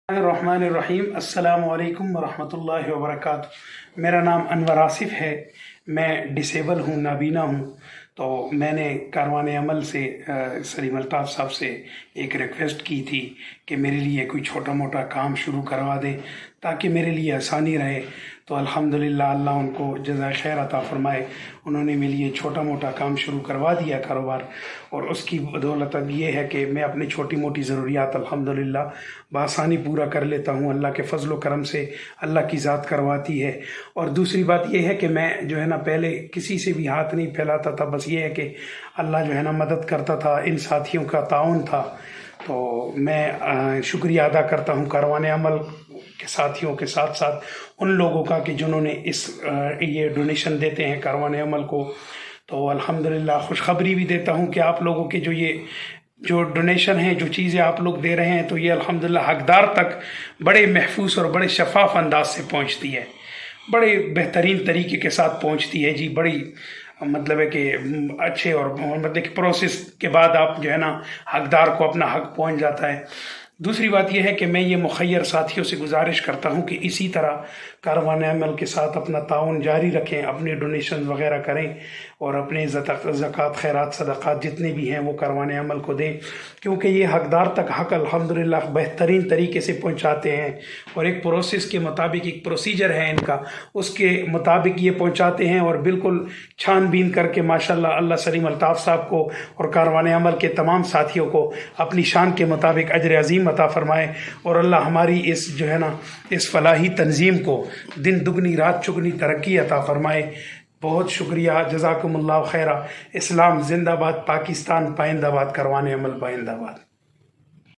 रहमानिर्रहीम। अस्सलामु अलैकुम वरहमतुल्लाहि वबरकातुहू। मेरा नाम अनवर आसिफ है। मैं डिसेबल हूँ, नाबीना हूँ। तो मैंने कारवान अमल से सलीम अल्ताफ़ साहब से एक रिक्वेस्ट की थी कि मेरे लिए कोई छोटा मोटा काम शुरू करवा दें ताकि मेरे लिए आसानी रहे। तो अल्हम्दुलिल्लाह, अल्लाह उनको जज़ाए खैर अता फ़रमाए। उन्होंने मेरे लिए छोटा मोटा काम शुरू करवा दिया, कारोबार। और उसकी बदौलत अब ये है कि मैं अपनी छोटी मोटी ज़रूरियात अल्हम्दुलिल्लाह बआसानी पूरा कर लेता हूँ। अल्लाह के फजल व करम से अल्लाह की ज़ात करवाती है। और दूसरी बात यह है कि मैं जो है ना, पहले किसी से भी हाथ नहीं फैलाता था। बस ये है कि अल्लाह जो है ना मदद करता था, इन साथियों का ताउन था। तो मैं शुक्रिया अदा करता हूँ कारवान अमल के साथियों के साथ साथ उन लोगों का कि जिन्होंने ये डोनेशन देते हैं कारवान अमल को। तो अल्हम्दुलिल्लाह खुशखबरी भी देता हूँ कि आप लोगों के जो डोनेशन हैं, जो चीज़ें आप लोग दे रहे हैं, तो ये अल्हम्दुलिल्लाह हकदार तक बड़े महफूज और बड़े शफाफ अंदाज से पहुँचती है, बड़े बेहतरीन तरीके के साथ पहुँचती है जी। बड़ी मतलब है कि अच्छे और मतलब कि प्रोसेस के बाद आप जो है ना हकदार को अपना हक पहुँच जाता है। दूसरी बात यह है कि मैं ये मुखय्यर साथियों से गुजारिश करता हूँ कि इसी तरह कारवान अमल के साथ अपना ताउन जारी रखें, अपने डोनेशन वगैरह करें और अपने ज़कात खैरात सदक़ात जितने भी हैं वो कारवान अमल को दें, क्योंकि ये हकदार तक हक अल्हम्दुलिल्लाह बेहतरीन तरीके से पहुँचाते हैं। और एक प्रोसेस के मुताबिक, एक प्रोसीजर है इनका, उसके मुताबिक ये पहुँचाते हैं। और बिल्कुल छानबीन करके माशाल्लाह अल्लाह सलीम अल्ताफ़ साहब को और कारवान अमल के तमाम साथियों को अपनी शान के मुताबिक अजर अज़ीम अता फ़रमाए। और अल्लाह हमारी इस जो है ना इस फलाही तंजीम को दिन दुगनी रात चुगनी तरक्की अता फ़रमाए। बहुत शुक्रिया, जज़ाकुमुल्लाह खैरा। इस्लाम जिंदाबाद, पाकिस्तान पाइंदाबाद, कारवान अमल पाइंदाबाद।